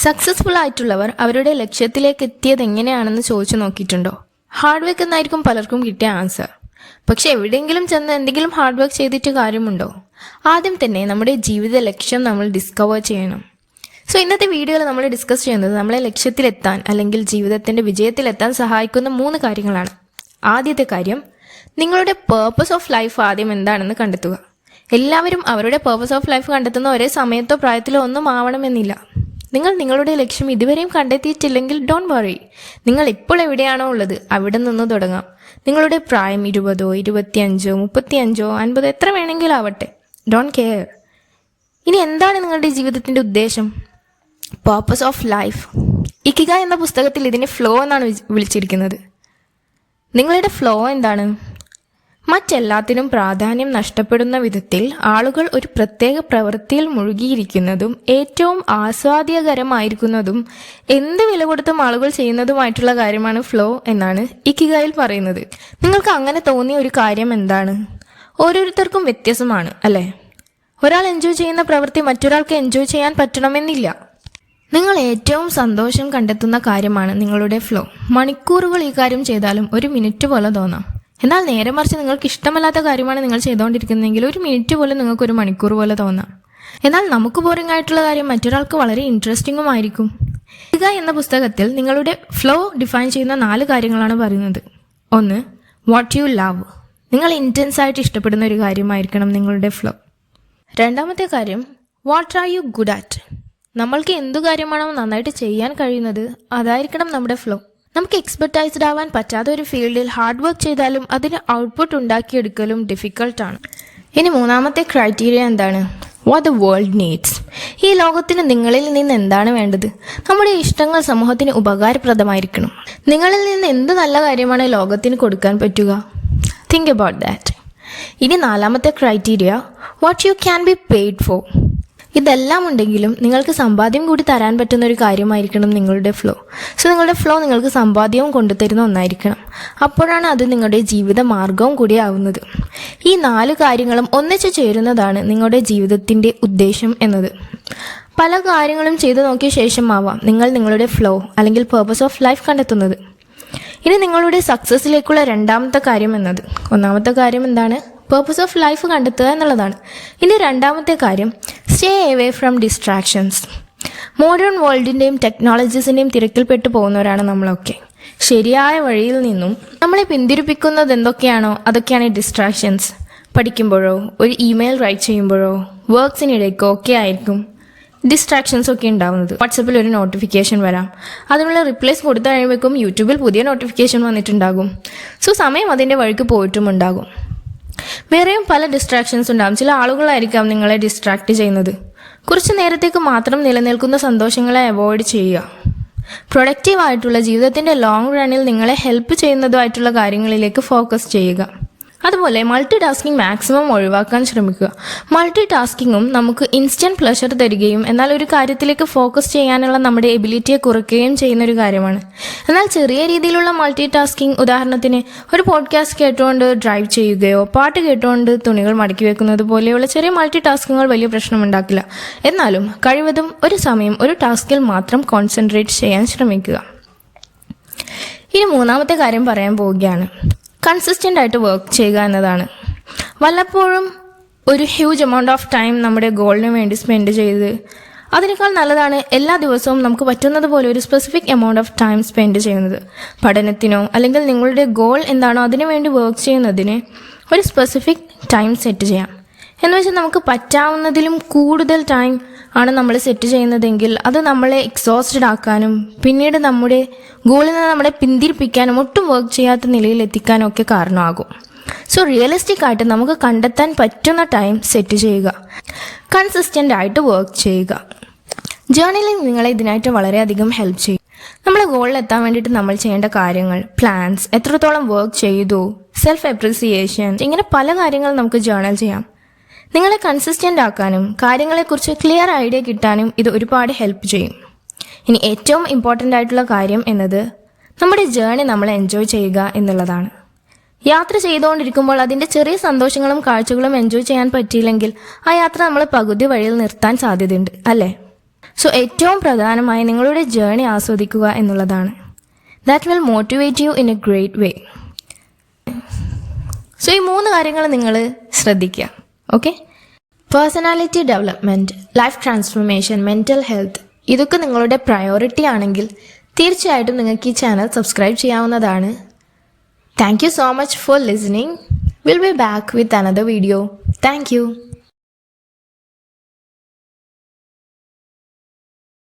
Successful ആയിട്ടുള്ളവർ അവരുടെ ലക്ഷ്യത്തിലേക്ക് എത്തിയത് എങ്ങനെയാണെന്ന് ചോദിച്ചു നോക്കിയിട്ടുണ്ടോ? ഹാർഡ് വർക്ക് എന്നായിരിക്കും പലർക്കും കിട്ടിയ ആൻസർ. പക്ഷെ എവിടെയെങ്കിലും ചെന്ന് എന്തെങ്കിലും ഹാർഡ് വർക്ക് ചെയ്തിട്ട് കാര്യമുണ്ടോ? ആദ്യം തന്നെ നമ്മുടെ ജീവിത ലക്ഷ്യം നമ്മൾ ഡിസ്കവർ ചെയ്യണം. സോ ഇന്നത്തെ വീഡിയോയിൽ നമ്മൾ ഡിസ്കസ് ചെയ്യുന്നത് നമ്മളെ ലക്ഷ്യത്തിലെത്താൻ അല്ലെങ്കിൽ ജീവിതത്തിൻ്റെ വിജയത്തിലെത്താൻ സഹായിക്കുന്ന 3 കാര്യങ്ങളാണ്. ആദ്യത്തെ കാര്യം, നിങ്ങളുടെ പേർപ്പസ് ഓഫ് ലൈഫ് ആദ്യം എന്താണെന്ന് കണ്ടെത്തുക. എല്ലാവരും അവരുടെ പേർപ്പസ് ഓഫ് ലൈഫ് കണ്ടെത്തുന്ന ഒരേ സമയത്തോ പ്രായത്തിലോ ഒന്നും ആവണമെന്നില്ല. നിങ്ങൾ നിങ്ങളുടെ ലക്ഷ്യം ഇതുവരെയും കണ്ടെത്തിയിട്ടില്ലെങ്കിൽ ഡോണ്ട് വറി. നിങ്ങൾ ഇപ്പോൾ എവിടെയാണോ ഉള്ളത് അവിടെ നിന്ന് തുടങ്ങാം. നിങ്ങളുടെ പ്രായം 20, 25, 35, 50 എത്ര വേണമെങ്കിലും ആവട്ടെ, ഡോണ്ട് കെയർ. ഇനി എന്താണ് നിങ്ങളുടെ ജീവിതത്തിൻ്റെ ഉദ്ദേശം? Purpose of life. ഇക്കിഗ എന്ന പുസ്തകത്തിൽ ഇതിനെ ഫ്ലോ എന്നാണ് വിളിച്ചിരിക്കുന്നത്. നിങ്ങളുടെ ഫ്ലോ എന്താണ്? മറ്റെല്ലാത്തിനും പ്രാധാന്യം നഷ്ടപ്പെടുന്ന വിധത്തിൽ ആളുകൾ ഒരു പ്രത്യേക പ്രവൃത്തിയിൽ മുഴുകിയിരിക്കുന്നതും ഏറ്റവും ആസ്വാദ്യകരമായിരിക്കുന്നതും എന്ത് വില കൊടുത്തും ആളുകൾ ചെയ്യുന്നതുമായിട്ടുള്ള കാര്യമാണ് ഫ്ലോ എന്നാണ് ഇക്കിഗായിൽ പറയുന്നത്. നിങ്ങൾക്ക് അങ്ങനെ തോന്നിയ ഒരു കാര്യം എന്താണ്? ഓരോരുത്തർക്കും വ്യത്യസ്തമാണ് അല്ലേ? ഒരാൾ എൻജോയ് ചെയ്യുന്ന പ്രവൃത്തി മറ്റൊരാൾക്ക് എൻജോയ് ചെയ്യാൻ പറ്റണമെന്നില്ല. നിങ്ങൾ ഏറ്റവും സന്തോഷം കണ്ടെത്തുന്ന കാര്യമാണ് നിങ്ങളുടെ ഫ്ലോ. മണിക്കൂറുകൾ ഈ കാര്യം ചെയ്താലും 1 മിനിറ്റ് പോലെ തോന്നാം. എന്നാൽ നേരെ മറിച്ച് നിങ്ങൾക്ക് ഇഷ്ടമല്ലാത്ത കാര്യമാണ് നിങ്ങൾ ചെയ്തുകൊണ്ടിരിക്കുന്നതെങ്കിൽ 1 മിനിറ്റ് പോലും നിങ്ങൾക്ക് 1 മണിക്കൂർ പോലെ തോന്നാം. എന്നാൽ നമുക്ക് ബോറിംഗ് ആയിട്ടുള്ള കാര്യം മറ്റൊരാൾക്ക് വളരെ ഇൻട്രസ്റ്റിംഗും ആയിരിക്കും. ഇക്കിഗ എന്ന പുസ്തകത്തിൽ നിങ്ങളുടെ ഫ്ലോ ഡിഫൈൻ ചെയ്യുന്ന 4 കാര്യങ്ങളാണ് പറയുന്നത്. 1. What you love. നിങ്ങൾ ഇൻറ്റൻസ് ആയിട്ട് ഇഷ്ടപ്പെടുന്ന ഒരു കാര്യമായിരിക്കണം നിങ്ങളുടെ ഫ്ലോ. രണ്ടാമത്തെ കാര്യം, what are you good at. നമ്മൾക്ക് എന്തു കാര്യമാണോ നന്നായിട്ട് ചെയ്യാൻ കഴിയുന്നത് അതായിരിക്കണം നമ്മുടെ ഫ്ലോ. നമുക്ക് എക്സ്പെർട്ടൈസ്ഡ് ആവാൻ പറ്റാത്ത ഒരു ഫീൽഡിൽ ഹാർഡ് വർക്ക് ചെയ്താലും അതിന് ഔട്ട്പുട്ട് ഉണ്ടാക്കിയെടുക്കലും ഡിഫിക്കൾട്ടാണ്. ഇനി മൂന്നാമത്തെ ക്രൈറ്റീരിയ എന്താണ്? What the world needs. ഈ ലോകത്തിന് നിങ്ങളിൽ നിന്ന് എന്താണ് വേണ്ടത്? നമ്മുടെ ഇഷ്ടങ്ങൾ സമൂഹത്തിന് ഉപകാരപ്രദമായിരിക്കണം. നിങ്ങളിൽ നിന്ന് എന്ത് നല്ല കാര്യമാണ് ലോകത്തിന് കൊടുക്കാൻ പറ്റുക? Think about that. ഇനി നാലാമത്തെ criteria, what you can be paid for. ഇതെല്ലാം ഉണ്ടെങ്കിലും നിങ്ങൾക്ക് സമ്പാദ്യം കൂടി തരാൻ പറ്റുന്ന ഒരു കാര്യമായിരിക്കണം നിങ്ങളുടെ ഫ്ലോ. സോ നിങ്ങളുടെ ഫ്ലോ നിങ്ങൾക്ക് സമ്പാദ്യവും കൊണ്ടുതരുന്ന ഒന്നായിരിക്കണം. അപ്പോഴാണ് അത് നിങ്ങളുടെ ജീവിത മാർഗവും കൂടി ആവുന്നത്. ഈ 4 കാര്യങ്ങളും ഒന്നിച്ചു ചേരുന്നതാണ് നിങ്ങളുടെ ജീവിതത്തിൻ്റെ ഉദ്ദേശം എന്നത്. പല കാര്യങ്ങളും ചെയ്തു നോക്കിയ ശേഷമാവാം നിങ്ങൾ നിങ്ങളുടെ ഫ്ലോ അല്ലെങ്കിൽ പേർപ്പസ് ഓഫ് ലൈഫ് കണ്ടെത്തുന്നത്. ഇനി നിങ്ങളുടെ സക്സസ്സിലേക്കുള്ള രണ്ടാമത്തെ കാര്യം എന്നത്, ഒന്നാമത്തെ കാര്യം എന്താണ്? പേർപ്പസ് ഓഫ് ലൈഫ് കണ്ടെത്തുക എന്നുള്ളതാണ്. ഇനി രണ്ടാമത്തെ കാര്യം, stay away from distractions. Modern വേൾഡിൻ്റെയും ടെക്നോളജീസിൻ്റെയും തിരക്കിൽപ്പെട്ടു പോകുന്നവരാണ് നമ്മളൊക്കെ. ശരിയായ വഴിയിൽ നിന്നും നമ്മളെ പിന്തിരിപ്പിക്കുന്നത് എന്തൊക്കെയാണോ അതൊക്കെയാണ് ഡിസ്ട്രാക്ഷൻസ്. പഠിക്കുമ്പോഴോ ഒരു ഇമെയിൽ റൈറ്റ് ചെയ്യുമ്പോഴോ വർക്ക്സിനിടയ്ക്കോ ഒക്കെ ആയിരിക്കും ഡിസ്ട്രാക്ഷൻസ് ഒക്കെ ഉണ്ടാവുന്നത്. വാട്സപ്പിൽ ഒരു നോട്ടിഫിക്കേഷൻ വരാം, അതിനുള്ള റിപ്ലൈസ് കൊടുത്തു കഴിയുമ്പോഴേക്കും യൂട്യൂബിൽ പുതിയ നോട്ടിഫിക്കേഷൻ വന്നിട്ടുണ്ടാകും. സോ സമയം അതിൻ്റെ വഴിക്ക് പോയിട്ടും ഉണ്ടാകും. വേറെയും പല ഡിസ്ട്രാക്ഷൻസ് ഉണ്ടാകും. ചില ആളുകളായിരിക്കാം നിങ്ങളെ ഡിസ്ട്രാക്ട് ചെയ്യുന്നത്. കുറച്ച് നേരത്തേക്ക് മാത്രം നിലനിൽക്കുന്ന സന്തോഷങ്ങളെ അവോയ്ഡ് ചെയ്യുക. പ്രൊഡക്റ്റീവായിട്ടുള്ള ജീവിതത്തിൻ്റെ ലോങ് റണ്ണിൽ നിങ്ങളെ ഹെൽപ്പ് ചെയ്യുന്നതുമായിട്ടുള്ള കാര്യങ്ങളിലേക്ക് ഫോക്കസ് ചെയ്യുക. അതുപോലെ മൾട്ടി ടാസ്കിങ് മാക്സിമം ഒഴിവാക്കാൻ ശ്രമിക്കുക. മൾട്ടി ടാസ്കിങ്ങും നമുക്ക് ഇൻസ്റ്റൻറ്റ് പ്ലഷർ തരികയും എന്നാൽ ഒരു കാര്യത്തിലേക്ക് ഫോക്കസ് ചെയ്യാനുള്ള നമ്മുടെ എബിലിറ്റിയെ കുറയ്ക്കുകയും ചെയ്യുന്ന ഒരു കാര്യമാണ്. എന്നാൽ ചെറിയ രീതിയിലുള്ള മൾട്ടി ടാസ്കിങ്, ഉദാഹരണത്തിന് ഒരു പോഡ്കാസ്റ്റ് കേട്ടുകൊണ്ട് ഡ്രൈവ് ചെയ്യുകയോ പാട്ട് കേട്ടുകൊണ്ട് തുണികൾ മടക്കി വെക്കുന്നത് പോലെയുള്ള ചെറിയ മൾട്ടി ടാസ്കിങ്ങുകൾ വലിയ പ്രശ്നമുണ്ടാക്കില്ല. എന്നാലും കഴിവതും ഒരു സമയം ഒരു ടാസ്കിൽ മാത്രം കോൺസെൻട്രേറ്റ് ചെയ്യാൻ ശ്രമിക്കുക. ഇനി മൂന്നാമത്തെ കാര്യം പറയാൻ പോവുകയാണ്. കൺസിസ്റ്റൻ്റ് ആയിട്ട് വർക്ക് ചെയ്യുക എന്നതാണ്. വല്ലപ്പോഴും ഒരു ഹ്യൂജ് എമൗണ്ട് ഓഫ് ടൈം നമ്മുടെ ഗോളിന് വേണ്ടി സ്പെൻഡ് ചെയ്ത് അതിനേക്കാൾ നല്ലതാണ് എല്ലാ ദിവസവും നമുക്ക് പറ്റുന്നത് പോലെ ഒരു specific amount of time spend ചെയ്യുന്നത്. പഠനത്തിനോ അല്ലെങ്കിൽ നിങ്ങളുടെ ഗോൾ എന്താണോ അതിനു വേണ്ടി വർക്ക് ചെയ്യുന്നതിന് ഒരു സ്പെസിഫിക് ടൈം സെറ്റ് ചെയ്യാം. എന്ന് വെച്ചാൽ നമുക്ക് പറ്റാവുന്നതിലും കൂടുതൽ ടൈം ആണ് നമ്മൾ സെറ്റ് ചെയ്യുന്നതെങ്കിൽ അത് നമ്മളെ എക്സോസ്റ്റഡ് ആക്കാനും പിന്നീട് നമ്മുടെ ഗോളിൽ നിന്ന് നമ്മളെ പിന്തിരിപ്പിക്കാനും ഒട്ടും വർക്ക് ചെയ്യാത്ത നിലയിൽ എത്തിക്കാനും ഒക്കെ കാരണമാകും. സോ റിയലിസ്റ്റിക് ആയിട്ട് നമുക്ക് കണ്ടെത്താൻ പറ്റുന്ന ടൈം സെറ്റ് ചെയ്യുക. കൺസിസ്റ്റൻ്റ് ആയിട്ട് വർക്ക് ചെയ്യുക. ജേർണലിംഗ് നിങ്ങളെ ഇതിനായിട്ട് വളരെയധികം ഹെൽപ്പ് ചെയ്യും. നമ്മളെ ഗോളിലെത്താൻ വേണ്ടിയിട്ട് നമ്മൾ ചെയ്യേണ്ട കാര്യങ്ങൾ, പ്ലാൻസ്, എത്രത്തോളം വർക്ക് ചെയ്തു, സെൽഫ് അപ്രിസിയേഷൻ, ഇങ്ങനെ പല കാര്യങ്ങൾ നമുക്ക് ജേർണൽ ചെയ്യാം. നിങ്ങളെ കൺസിസ്റ്റൻ്റ് ആക്കാനും കാര്യങ്ങളെക്കുറിച്ച് ക്ലിയർ ഐഡിയ കിട്ടാനും ഇത് ഒരുപാട് ഹെൽപ്പ് ചെയ്യും. ഇനി ഏറ്റവും ഇമ്പോർട്ടൻ്റ് ആയിട്ടുള്ള കാര്യം എന്നത് നമ്മുടെ ജേർണി നമ്മൾ എൻജോയ് ചെയ്യുക എന്നുള്ളതാണ്. യാത്ര ചെയ്തുകൊണ്ടിരിക്കുമ്പോൾ അതിൻ്റെ ചെറിയ സന്തോഷങ്ങളും കാഴ്ചകളും എൻജോയ് ചെയ്യാൻ പറ്റിയില്ലെങ്കിൽ ആ യാത്ര നമ്മൾ പകുതി വഴിയിൽ നിർത്താൻ സാധ്യതയുണ്ട് അല്ലേ? സോ ഏറ്റവും പ്രധാനമായി നിങ്ങളുടെ ജേർണി ആസ്വദിക്കുക എന്നുള്ളതാണ്. That will motivate you in A great way. So ഈ 3 കാര്യങ്ങൾ നിങ്ങൾ ശ്രദ്ധിക്കുക. Okay, personality development, life transformation, mental health, ഇതൊക്കെ നിങ്ങളുടെ പ്രയോറിറ്റി ആണെങ്കിൽ തീർച്ചയായിട്ടും നിങ്ങൾക്ക് ഈ ചാനൽ സബ്സ്ക്രൈബ് ചെയ്യാവുന്നതാണ്. Thank you so much for listening. Will be back with another video. Thank you.